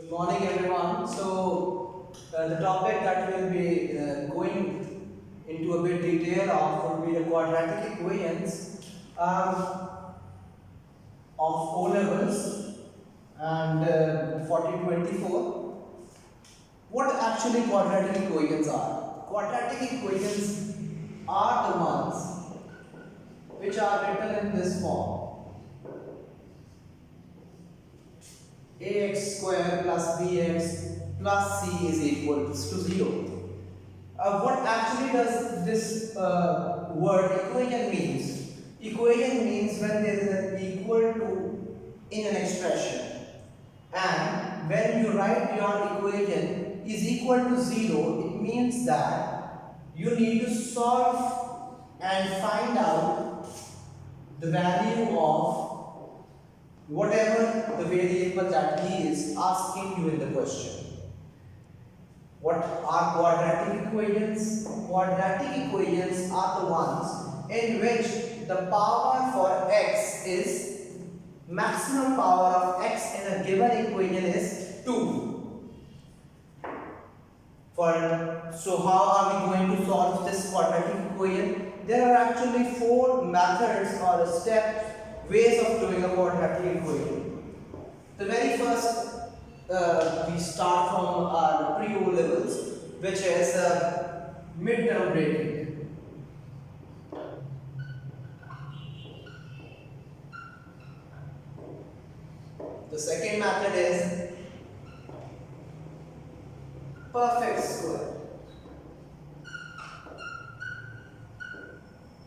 Good morning, everyone. The topic that we'll be going into a bit detail of will be the quadratic equations of O levels and 4024. What actually quadratic equations are? Quadratic equations are the ones which are written in this form: ax square plus bx plus c is equal to 0. What actually does this word equation means? Equation means when there is an equal to in an expression, and when you write your equation is equal to 0, it means that you need to solve and find out the value of whatever the variable that he is asking you in the question. What are quadratic equations? Quadratic equations are the ones in which the power for x is maximum power of x in a given equation is 2. So how are we going to solve this quadratic equation? There are actually 4 methods or steps, ways of doing a quadratic equation. The very first, we start from our pre-O levels, which is midterm breaking. The second method is perfect square.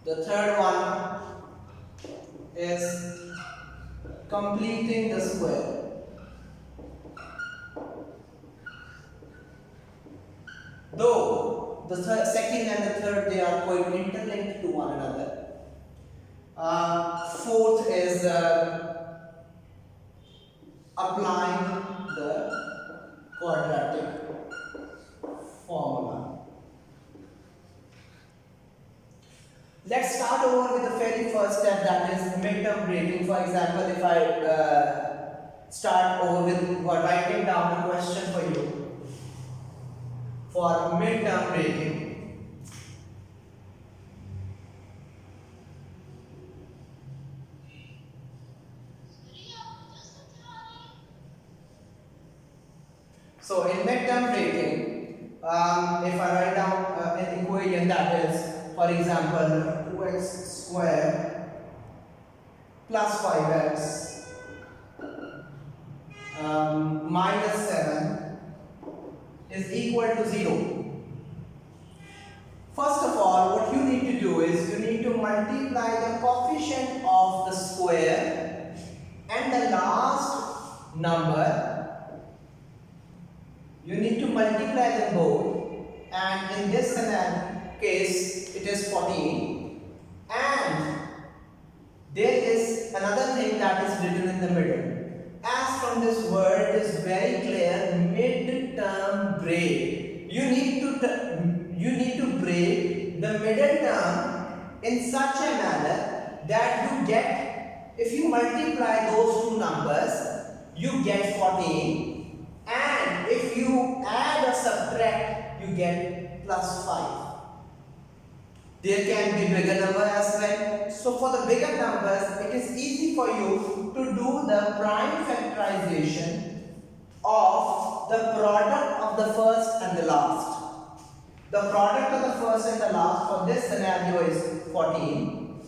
The third one is completing the square. Though the second and the third, they are quite interlinked to one another. Fourth is applying the quadratic formula. Let's start over with the very first step, that is midterm breaking. For example, if I start over with writing down a question for you for midterm breaking. So in midterm breaking, if I write down an equation that is, for example, 2x square plus 5x minus 7 is equal to 0. First of all, what you need to do is you need to multiply the coefficient of the square and the last number. You need to multiply them both, and in this case it is 14, and there is another thing that is written in the middle. As from this word it is very clear, midterm break. You need to break the middle term in such a manner that you get, if you multiply those two numbers, you get 14, and if you add or subtract, you get plus 5. There can be bigger number as well. So for the bigger numbers, it is easy for you to do the prime factorization of the product of the first and the last. The product of the first and the last for this scenario is 14.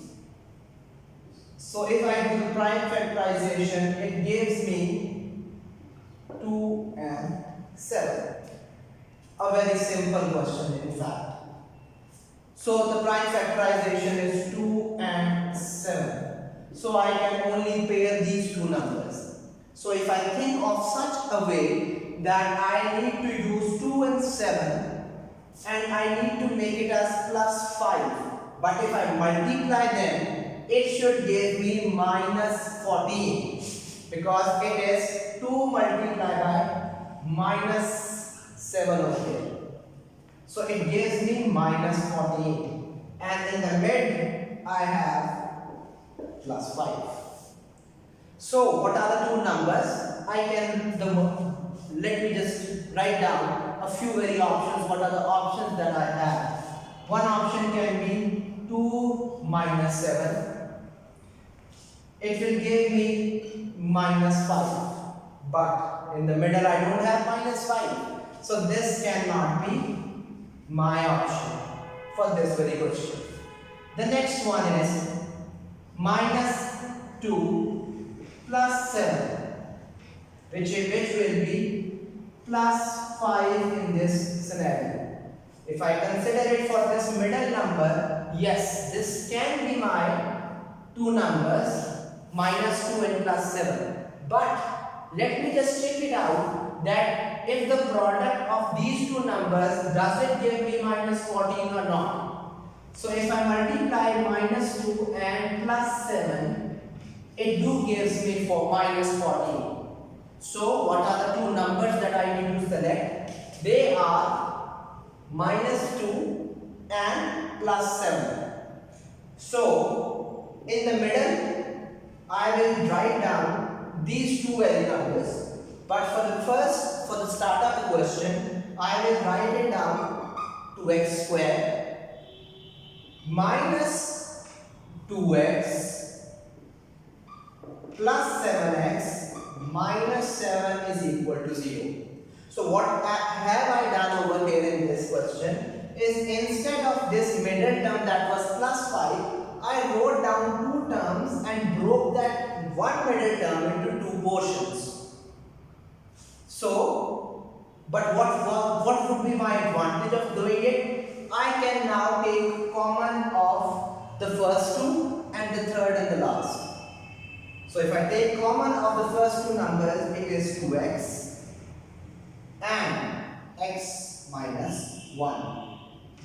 So if I do the prime factorization, it gives me 2 and 7. A very simple question in fact. So the prime factorization is 2 and 7. So I can only pair these two numbers. So if I think of such a way that I need to use 2 and 7 and I need to make it as plus 5, but if I multiply them, it should give me minus 14, because it is 2 multiplied by minus 7 over here. So it gives me minus 14, and in the mid I have plus 5. So what are the two numbers? I can, the let me just write down a few very options. What are the options that I have? One option can be 2 minus 7. It will give me minus 5. But in the middle I don't have minus 5. So this cannot be my option for this very question. The next one is minus 2 plus 7, which will be plus 5 in this scenario. If I consider it for this middle number, yes, this can be my two numbers, minus 2 and plus 7. But let me just check it out that if the product of these two numbers does it give me minus 14 or not. So if I multiply minus 2 and plus 7, it do gives me for minus 14. So what are the two numbers that I need to select? They are minus 2 and plus 7. So in the middle, I will write down these two numbers. But for the start of the question, I will write it down 2x square minus 2x plus 7x minus 7 is equal to 0. So what have I done over here in this question is, instead of this middle term that was plus 5, I wrote down two terms and broke that one middle term into two portions. So, but what would be my advantage of doing it? I can now take common of the first two and the third and the last. So if I take common of the first two numbers, it is 2x and x minus 1.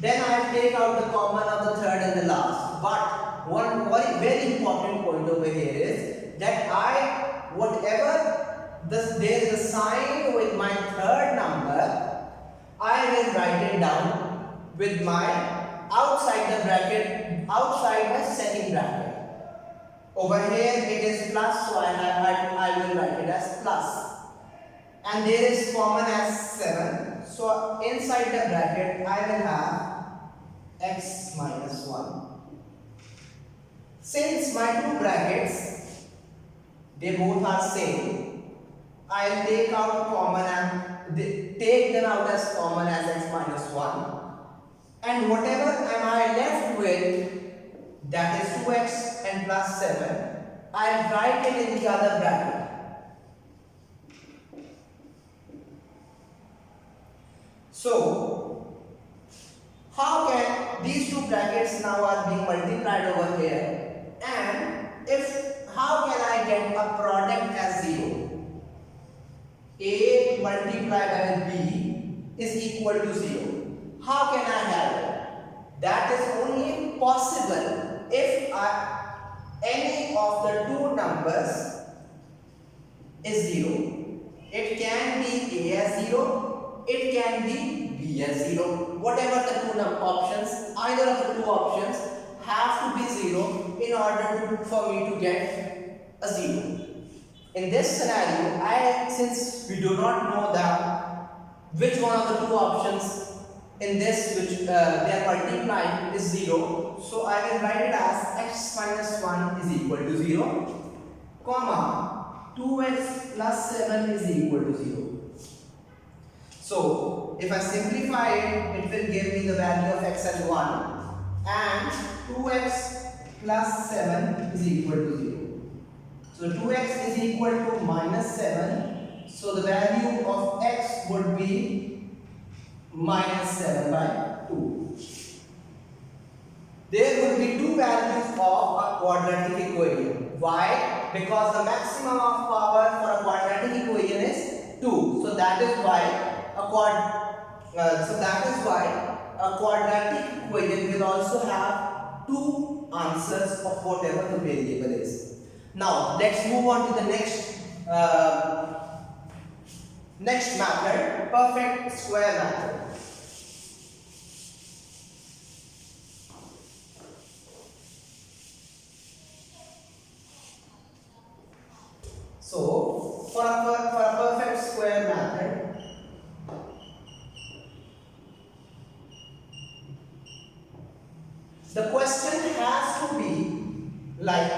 Then I take out the common of the third and the last. But one very important point over here is that whatever there is a sign with my third number, I will write it down with my outside the bracket, outside my second bracket. Over here it is plus, so I will write it as plus. And there is common as 7. So inside the bracket I will have x minus 1. Since my two brackets, they both are same, I will take out common and take them out as common as x minus 1. And whatever am I left with, that is 2x and plus 7, I will write it in the other bracket. So, how can these two brackets now are being multiplied over here, and how can I get a product as 0? A multiplied by B is equal to 0. How can I have it? That is only possible if any of the two numbers is 0. It can be A as 0, it can be B as 0. Whatever the two options, either of the two options have to be 0 in order for me to get a 0. In this scenario, since we do not know which one of the two options in this which they are multiplying is 0, so I will write it as x minus 1 is equal to 0, comma 2x plus 7 is equal to 0. So if I simplify it, it will give me the value of x as 1 and 2x plus 7 is equal to 0. So 2x is equal to minus 7. So the value of x would be minus 7 by 2. There would be two values of a quadratic equation. Why? Because the maximum of power for a quadratic equation is 2. So that is why a quadratic equation will also have two answers of whatever the variable is. Now let's move on to the next method, perfect square method. So for a perfect square method, like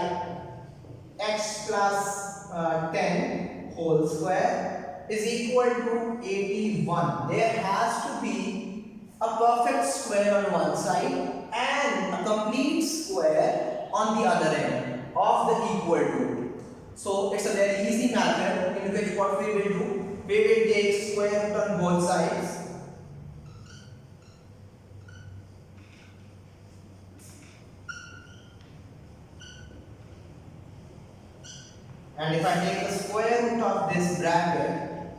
x plus 10 whole square is equal to 81. There has to be a perfect square on one side and a complete square on the other end of the equal to. So it's a very easy method in which what we will do, we will take square root on both sides. And if I take the square root of this bracket,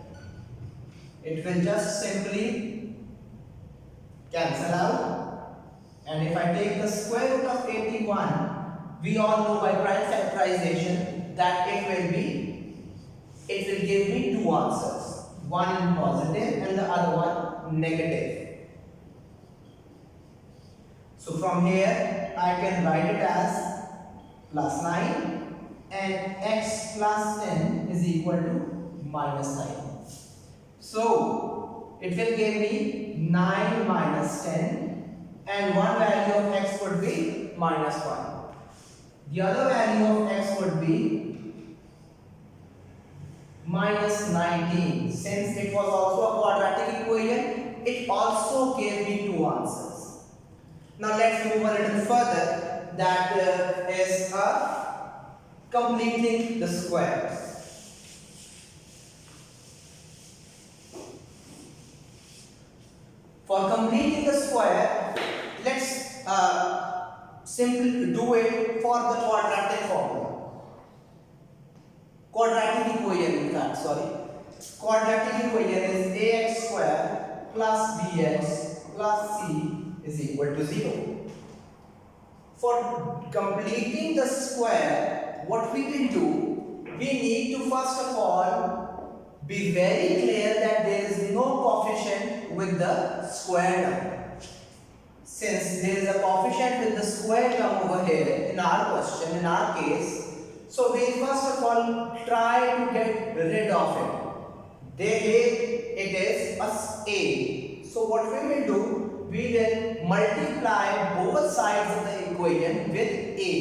it will just simply cancel out. And if I take the square root of 81, we all know by prime factorization that it will give me two answers. One in positive and the other one negative. So from here, I can write it as plus 9. And x plus 10 is equal to minus 9. So it will give me 9 minus 10 and one value of x would be minus 1. The other value of x would be minus 19. Since it was also a quadratic equation, it also gave me two answers. Now let's move a little further. That is completing the square. For completing the square, let's simply do it for the quadratic formula. Quadratic equation, in fact, sorry. Quadratic equation is ax square plus bx plus c is equal to 0. For completing the square, what we will do, we need to first of all be very clear that there is no coefficient with the square term. Since there is a coefficient with the square term over here in our question, in our case, so we will first of all try to get rid of it. It is a. So what we will do, we will multiply both sides of the equation with a.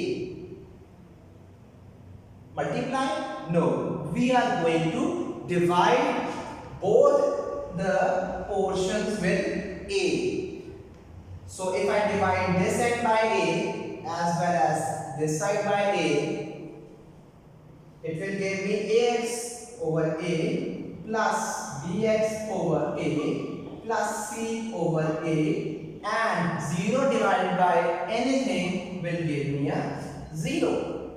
Multiply? No. We are going to divide both the portions with a. So if I divide this side by a as well as this side by a, it will give me ax over a plus bx over a plus c over a, and 0 divided by anything will give me a 0.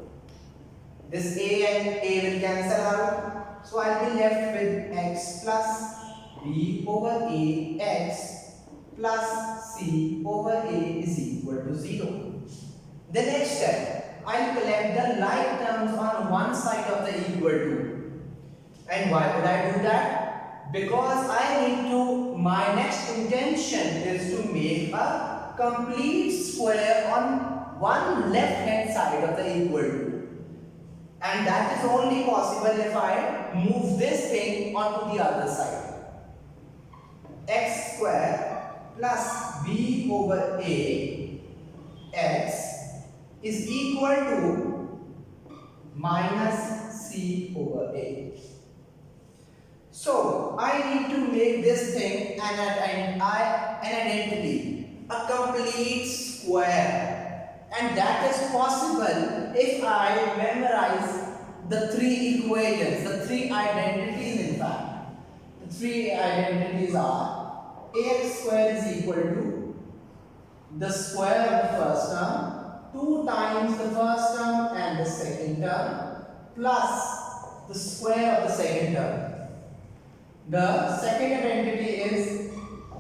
This a and a will cancel out. So I will be left with x plus b over a x plus c over a is equal to 0. The next step, I will collect the like terms on one side of the equal to. And why would I do that? Because my next intention is to make a complete square on one left hand side of the equal to. And that is only possible if I move this thing onto the other side. X square plus b over a x is equal to minus c over a. So I need to make this thing an identity, a complete square. And that is possible if I memorize the three equations, the three identities in fact. The three identities are ax square is equal to the square of the first term, 2 times the first term and the second term, plus the square of the second term. The second identity is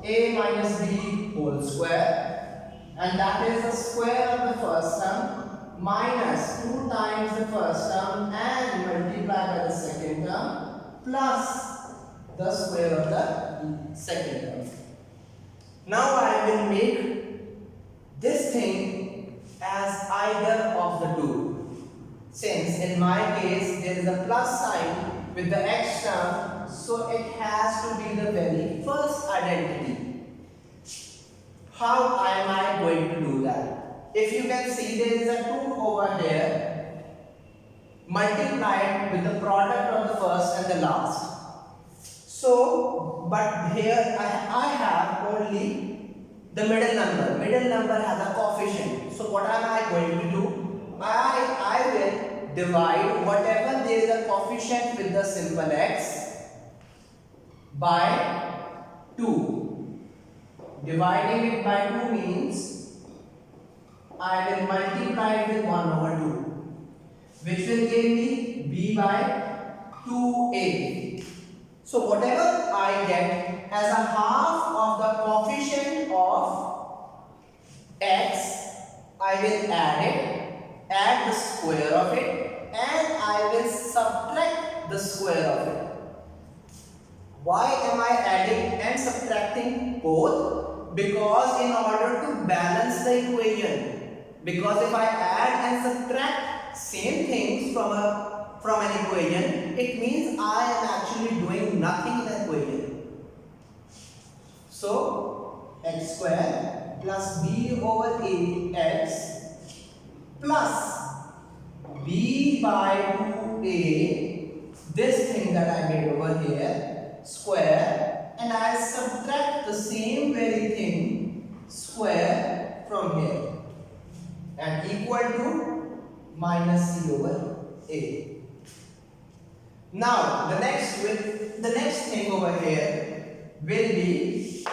a minus b whole square. And that is the square of the first term minus 2 times the first term and multiplied by the second term plus the square of the second term. Now I will make this thing as either of the two. Since in my case there is a plus sign with the x term, so it has to be the very first identity. How am I going to do that? if you can see, there is a 2 over here multiplied with the product of the first and the last. So, but here I have only the middle number. Middle number has a coefficient. So what am I going to do? I will divide whatever there is a coefficient with the symbol x by 2. Dividing it by 2 means I will multiply it with 1 over 2, which will give me b by 2a. So whatever I get as a half of the coefficient of x, I will add the square of it, and I will subtract the square of it. Why am I adding and subtracting both? Because in order to balance the equation. Because if I add and subtract same things from an equation, it means I am actually doing nothing in the equation. So x square plus b over ax plus b by 2a, this thing that I made over here, square, and I subtract the same very thing, square, from here, and equal to minus c over a. Now the next thing over here will be